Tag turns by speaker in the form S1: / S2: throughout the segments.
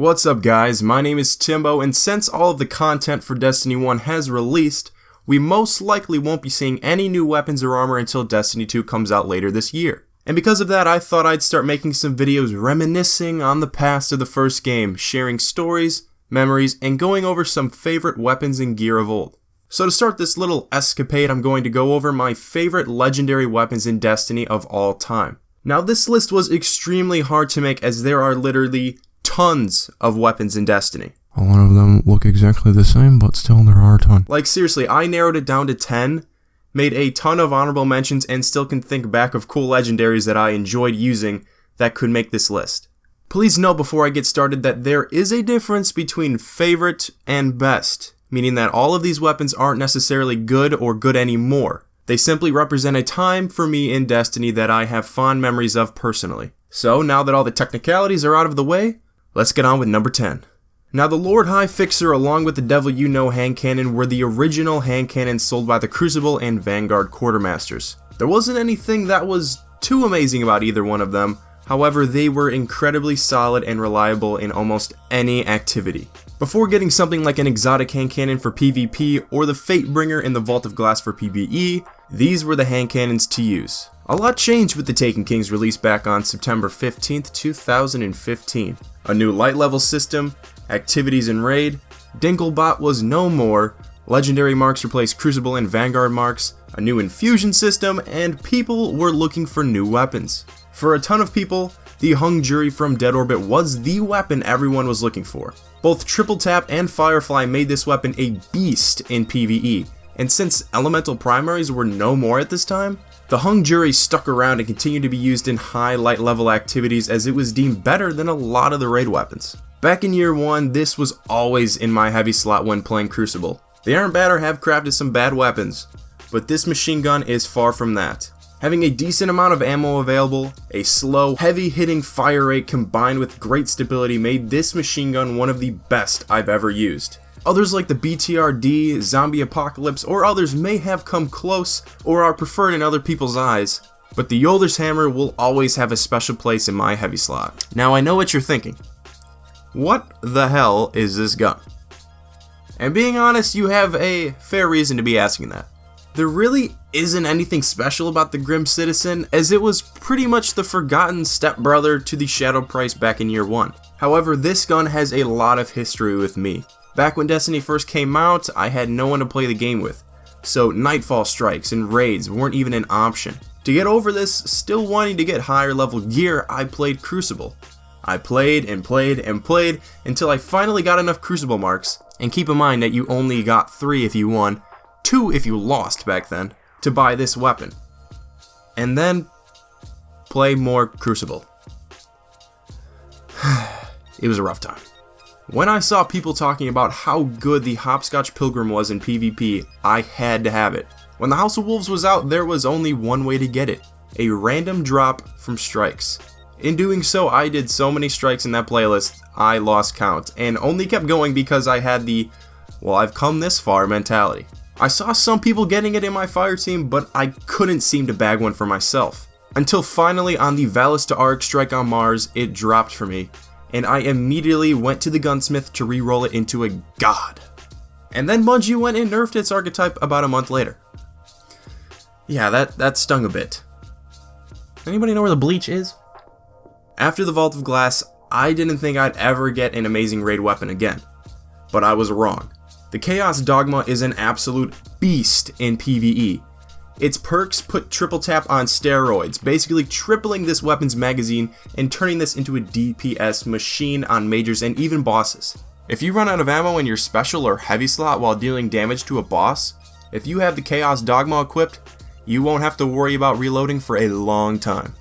S1: What's up guys, my name is Timbo, and since all of the content for Destiny 1 has released, we most likely won't be seeing any new weapons or armor until Destiny 2 comes out later this year. And because of that, I thought I'd start making some videos reminiscing on the past of the first game, sharing stories, memories, and going over some favorite weapons and gear of old. So to start this little escapade, I'm going to go over my favorite legendary weapons in Destiny of all time. Now this list was extremely hard to make as there are literally tons of weapons in Destiny.
S2: A lot of them look exactly the same, but still there are a ton.
S1: Like seriously, I narrowed it down to 10, made a ton of honorable mentions, and still can think back of cool legendaries that I enjoyed using that could make this list. Please note before I get started that there is a difference between favorite and best, meaning that all of these weapons aren't necessarily good or good anymore. They simply represent a time for me in Destiny that I have fond memories of personally. So now that all the technicalities are out of the way, let's get on with number 10. Now the Lord High Fixer along with the Devil You Know hand cannon were the original hand cannons sold by the Crucible and Vanguard quartermasters. There wasn't anything that was too amazing about either one of them, however they were incredibly solid and reliable in almost any activity. Before getting something like an exotic hand cannon for PvP or the Fatebringer in the Vault of Glass for PvE, these were the hand cannons to use. A lot changed with the Taken King's release back on September 15th, 2015. A new light level system, activities in raid, Dinklebot was no more, legendary marks replaced Crucible and Vanguard marks, a new infusion system, and people were looking for new weapons. For a ton of people, the Hung Jury from Dead Orbit was the weapon everyone was looking for. Both Triple Tap and Firefly made this weapon a beast in PvE, and since elemental primaries were no more at this time, the Hung Jury stuck around and continued to be used in high light level activities as it was deemed better than a lot of the raid weapons. Back in year 1, this was always in my heavy slot when playing Crucible. The Iron Batter have crafted some bad weapons, but this machine gun is far from that. Having a decent amount of ammo available, a slow, heavy hitting fire rate combined with great stability made this machine gun one of the best I've ever used. Others like the BTRD, Zombie Apocalypse, or others may have come close or are preferred in other people's eyes, but the JOLDER'S hammer will always have a special place in my heavy slot. Now I know what you're thinking. What the hell is this gun? And being honest, you have a fair reason to be asking that. There really isn't anything special about the Grim Citizen, as it was pretty much the forgotten stepbrother to the Shadow Price back in year 1. However, this gun has a lot of history with me. Back when Destiny first came out, I had no one to play the game with, so Nightfall strikes and raids weren't even an option. To get over this, still wanting to get higher level gear, I played Crucible. I played and played and played until I finally got enough Crucible marks, and keep in mind that you only got 3 if you won, 2 if you lost back then, to buy this weapon. And then, play more Crucible. It was a rough time. When I saw people talking about how good the HOPSCOTCH PILGRIM was in PvP, I had to have it. When the House of Wolves was out, there was only one way to get it: a random drop from strikes. In doing so, I did so many strikes in that playlist, I lost count, and only kept going because I had the, well, I've come this far mentality. I saw some people getting it in my fire team, but I couldn't seem to bag one for myself. Until finally on the Valis to Arc strike on Mars, it dropped for me, and I immediately went to the gunsmith to re-roll it into a god. And then Bungie went and nerfed its archetype about a month later. Yeah, that stung a bit. Anybody know where the bleach is? After the Vault of Glass, I didn't think I'd ever get an amazing raid weapon again. But I was wrong. The Chaos Dogma is an absolute beast in PvE. Its perks put Triple Tap on steroids, basically tripling this weapon's magazine and turning this into a DPS machine on majors and even bosses. If you run out of ammo in your special or heavy slot while dealing damage to a boss, if you have the Chaos Dogma equipped, you won't have to worry about reloading for a long time.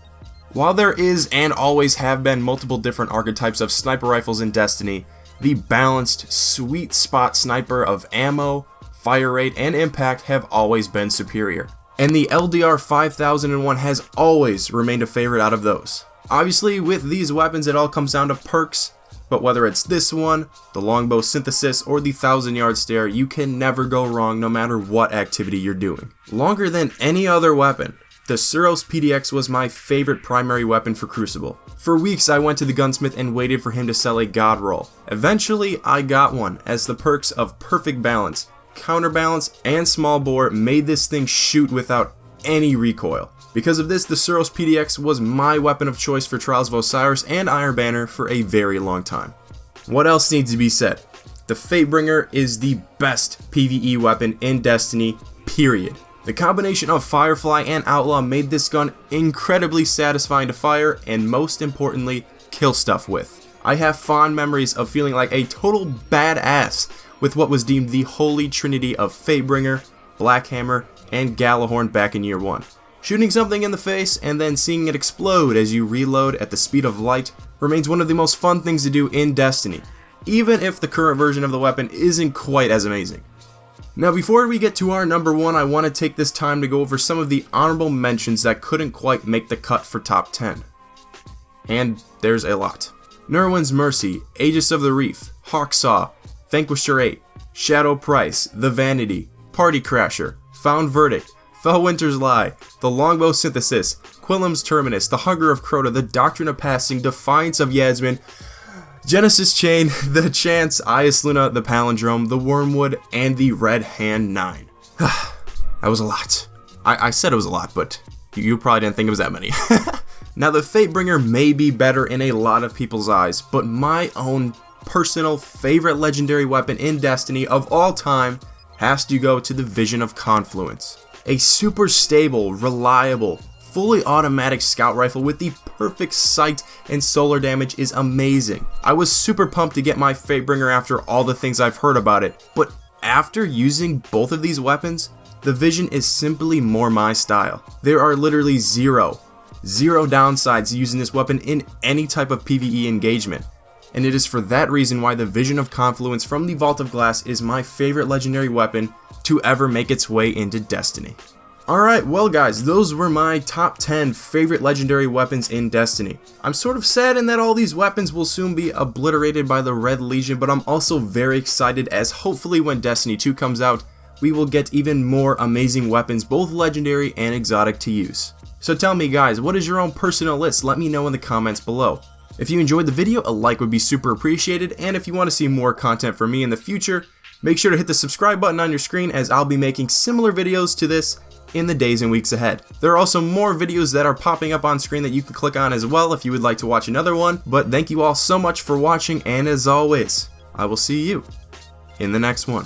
S1: While there is and always have been multiple different archetypes of sniper rifles in Destiny, the balanced, sweet spot sniper of ammo, fire rate, and impact have always been superior. And the LDR 5001 has always remained a favorite out of those. Obviously, with these weapons it all comes down to perks, but whether it's this one, the Longbow Synthesis, or the 1000-yard stare, you can never go wrong no matter what activity you're doing. Longer than any other weapon, the SUROS PDX was my favorite primary weapon for Crucible. For weeks I went to the gunsmith and waited for him to sell a god roll. Eventually I got one, as the perks of perfect balance, counterbalance, and small bore made this thing shoot without any recoil. Because of this, the SUROS PDX was my weapon of choice for Trials of Osiris and Iron Banner for a very long time. What else needs to be said? The FATEBRINGER is the best PvE weapon in Destiny, period. The combination of Firefly and Outlaw made this gun incredibly satisfying to fire and, most importantly, kill stuff with. I have fond memories of feeling like a total badass with what was deemed the holy trinity of FATEBRINGER, Blackhammer, and Gjallarhorn back in year 1. Shooting something in the face and then seeing it explode as you reload at the speed of light remains one of the most fun things to do in Destiny, even if the current version of the weapon isn't quite as amazing. Now before we get to our number 1, I want to take this time to go over some of the honorable mentions that couldn't quite make the cut for top 10. And there's a lot. Nerwin's Mercy, Aegis of the Reef, Hawksaw, Vanquisher 8, Shadow Price, The Vanity, Party Crasher, Found Verdict, Fellwinter's Lie, The Longbow Synthesis, Quillam's Terminus, The Hunger of Crota, The Doctrine of Passing, Defiance of Yasmin, Genesis Chain, The Chance, Ias Luna, The Palindrome, The Wormwood, and The Red Hand 9. That was a lot. I said it was a lot, but you probably didn't think it was that many. Now the FATEBRINGER may be better in a lot of people's eyes, but my own personal favorite legendary weapon in Destiny of all time has to go to the Vision of Confluence. A super stable, reliable, fully automatic scout rifle with the perfect sight and solar damage is amazing. I was super pumped to get my FATEBRINGER after all the things I've heard about it, but after using both of these weapons, the Vision is simply more my style. There are literally zero downsides to using this weapon in any type of PvE engagement, and it is for that reason why the Vision of Confluence from the Vault of Glass is my favorite legendary weapon to ever make its way into Destiny. Alright, well guys, those were my top 10 favorite legendary weapons in Destiny. I'm sort of sad in that all these weapons will soon be obliterated by the Red Legion, but I'm also very excited as hopefully when Destiny 2 comes out, we will get even more amazing weapons, both legendary and exotic to use. So tell me guys, what is your own personal list? Let me know in the comments below. If you enjoyed the video, a like would be super appreciated, and if you want to see more content from me in the future, make sure to hit the subscribe button on your screen as I'll be making similar videos to this in the days and weeks ahead. There are also more videos that are popping up on screen that you can click on as well if you would like to watch another one, but thank you all so much for watching, and as always, I will see you in the next one.